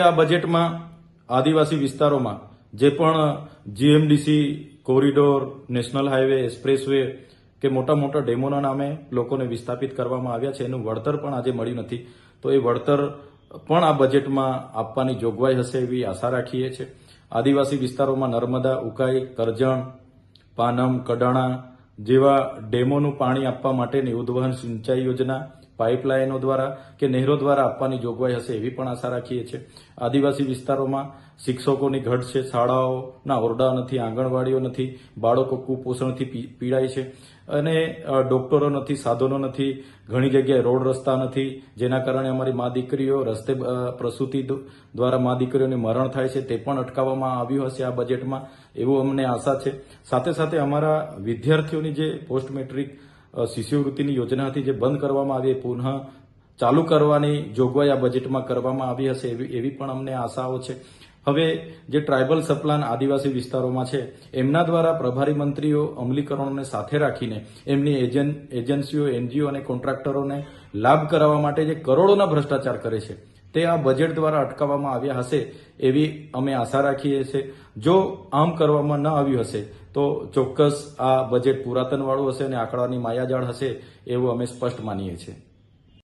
આ બજેટમાં આદિવાસી વિસ્તારોમાં જે પણ GMDC, corridor, national highway, expressway કે મોટા મોટા ડેમોના નામે લોકોને વિસ્થાપિત કરવામાં આવ્યા છે, એનું વળતર પણ આજે મળ્યું નથી. તો એ વળતર પણ આ બજેટમાં આપવાની જોગવાઈ હશે એવી આશા રાખીએ છીએ. આદિવાસી વિસ્તારોમાં નર્મદા, ઉકાઈ, કરજણ, પાનમ, કડાણા જેવા ડેમોનું પાણી આપવા માટેની ઉદ્વહન સિંચાઈ યોજના પાઇપલાઇનો દ્વારા કે નહેરો દ્વારા આપવાની જોગવાઈ હશે એવી પણ આશા રાખીએ છીએ. આદિવાસી વિસ્તારોમાં શિક્ષકોની ઘટ છે, શાળાઓના ઓરડા નથી, આંગણવાડીઓ નથી, બાળકો કુપોષણથી પીડાય છે અને ડોક્ટરો નથી, સાધનો નથી, ઘણી જગ્યાએ રોડ રસ્તા નથી, જેના કારણે અમારી મા દીકરીઓ રસ્તે પ્રસૂતિ દ્વારા મા દીકરીઓને મરણ થાય છે, તે પણ અટકાવવામાં આવ્યું હશે આ બજેટમાં એવું અમને આશા છે. સાથે સાથે અમારા વિદ્યાર્થીઓની જે પોસ્ટ મેટ્રિક શિષ્યવૃત્તિની યોજના હતી જે બંધ કરવામાં આવી, પુનઃ ચાલુ કરવાની જોગવાઈ આ બજેટમાં કરવામાં આવી હશે એવી પણ અમને આશાઓ છે. હવે જે ટ્રાઇબલ સપ્લાન આદિવાસી વિસ્તારોમાં છે એમના દ્વારા પ્રભારી મંત્રીઓ અમલીકરણોને સાથે રાખીને એમની એજન્સીઓ, એનજીઓ અને કોન્ટ્રાક્ટરોને લાભ કરાવવા માટે જે કરોડોના ભ્રષ્ટાચાર કરે છે તે આ બજેટ દ્વારા અટકાવવામાં આવ્યા હશે એવી અમે આશા રાખીએ છીએ. જો આમ કરવામાં ન આવ્યું હશે તો ચોક્કસ આ બજેટ પુરાતનવાળું હશે અને આંકડાની માયાજાળ હશે એવું અમે સ્પષ્ટ માનીએ છીએ.